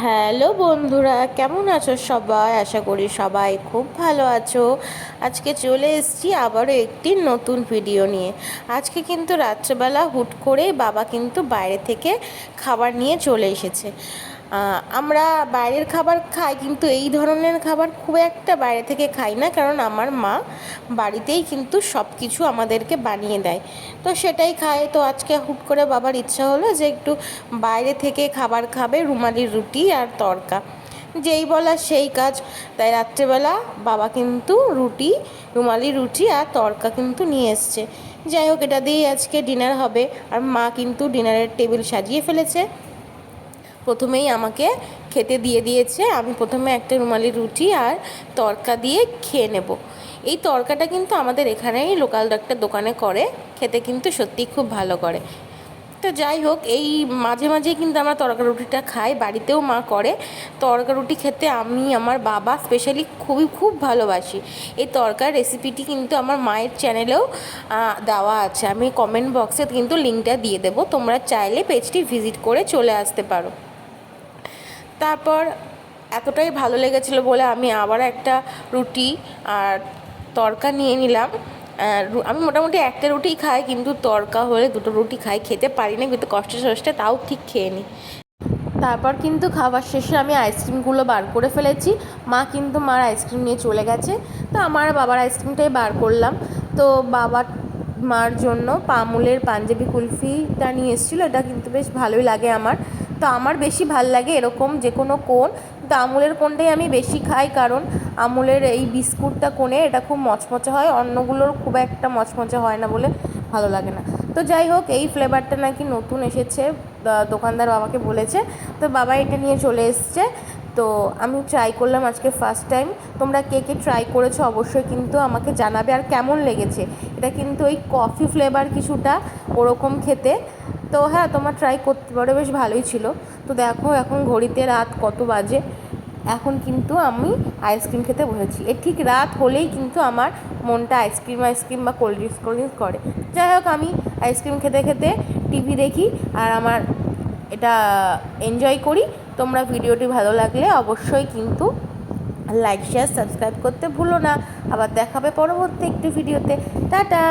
Hello বন্ধুরা, কেমন আছো সবাই? আশা করি সবাই খুব ভালো আছো। আজকে চলে এসেছি আবারও একটি নতুন ভিডিও নিয়ে। আজকে কিন্তু রাত্রেবেলা হুট করেই বাবা কিন্তু বাইরে থেকে খাবার নিয়ে চলে এসেছে। আমরা বাইরের খাবার খাই, কিন্তু এই ধরনের খাবার খুব একটা বাইরে থেকে খাই না, কারণ আমার মা বাড়িতেই কিন্তু সব কিছু আমাদেরকে বানিয়ে দেয়। তো সেটাই খাই। তো আজকে হুট করে বাবার ইচ্ছা হলো যে একটু বাইরে থেকে খাবার খাবে, রুমালি রুটি আর তড়কা। যেই বলা সেই কাজ। তাই রাত্রেবেলা বাবা কিন্তু রুমালি রুটি আর তড়কা কিন্তু নিয়ে এসছে। যাই হোক, এটা দিয়েই আজকে ডিনার হবে। আর মা কিন্তু ডিনারের টেবিল সাজিয়ে ফেলেছে। প্রথমেই আমাকে খেতে দিয়ে দিয়েছে। আমি প্রথমে একটা রুমালি রুটি আর তড়কা দিয়ে খেয়ে নেব। এই তড়কাটা কিন্তু আমাদের এখানেই লোকাল একটা দোকানে করে, খেতে কিন্তু সত্যিই খুব ভালো করে। তো যাই হোক, এই মাঝে মাঝে কিন্তু আমরা তড়কা রুটিটা খাই, বাড়িতেও মা করে। তড়কা রুটি খেতে আমি আমার বাবা স্পেশালি খুব ভালোবাসি। এই তড়কার রেসিপিটি কিন্তু আমার মায়ের চ্যানেলেও দেওয়া আছে। আমি কমেন্ট বক্সে কিন্তু লিঙ্কটা দিয়ে দেবো, তোমরা চাইলে পেজটি ভিজিট করে চলে আসতে পারো। তারপর এতটাই ভালো লেগেছিলো বলে আমি আবার একটা রুটি আর তড়কা নিয়ে নিলাম। আমি মোটামুটি একটা রুটি খাই, কিন্তু তড়কা হলে দুটো রুটি খাই, খেতে পারি না, কিন্তু কষ্টে সষ্টে তাও ঠিক খেয়ে নিই। তারপর কিন্তু খাবার শেষে আমি আইসক্রিমগুলো বার করে ফেলেছি। মা কিন্তু মার আইসক্রিম নিয়ে চলে গেছে। তো আমার বাবার আইসক্রিমটাই বার করলাম। তো বাবার মার জন্য আমুলের পাঞ্জাবি কুলফিটা নিয়ে এসেছিলো। এটা কিন্তু বেশ ভালোই লাগে আমার। তো আমার বেশি ভাল লাগে এরকম যে কোনো কোন, কিন্তু আমুলের কোনটাই আমি বেশি খাই, কারণ আমুলের এই বিস্কুটটা কোণে এটা খুব মচমচে হয়, অন্যগুলোর খুব একটা মচমচে হয় না বলে ভালো লাগে না। তো যাই হোক, এই ফ্লেভারটা নাকি নতুন এসেছে, দোকানদার বাবাকে বলেছে। তো বাবা এটা নিয়ে চলে এসছে। তো আমি ট্রাই করলাম আজকে ফার্স্ট টাইম। তোমরা কে কে ট্রাই করেছো অবশ্যই কিন্তু আমাকে জানাবে আর কেমন লেগেছে। এটা কিন্তু ওই কফি ফ্লেভার কিছুটা ওরকম খেতে। তো হ্যাঁ, তোমার ট্রাই করতে পারো, বেশ ভালোই ছিল। তো দেখো এখন ঘড়িতে রাত কত বাজে। এখন কিন্তু আমি আইসক্রিম খেতে বসেছি। ঠিক রাত হলেই কিন্তু আমার মনটা আইসক্রিম বা কোল্ড ড্রিঙ্কস করে। যাই হোক, আমি আইসক্রিম খেতে খেতে টিভি দেখি আর আমার এটা এনজয় করি। তোমরা ভিডিওটি ভালো লাগলে অবশ্যই কিন্তু লাইক শেয়ার সাবস্ক্রাইব করতে ভুলো না। আবার দেখাবে পরবর্তী একটি ভিডিওতে। টাটা।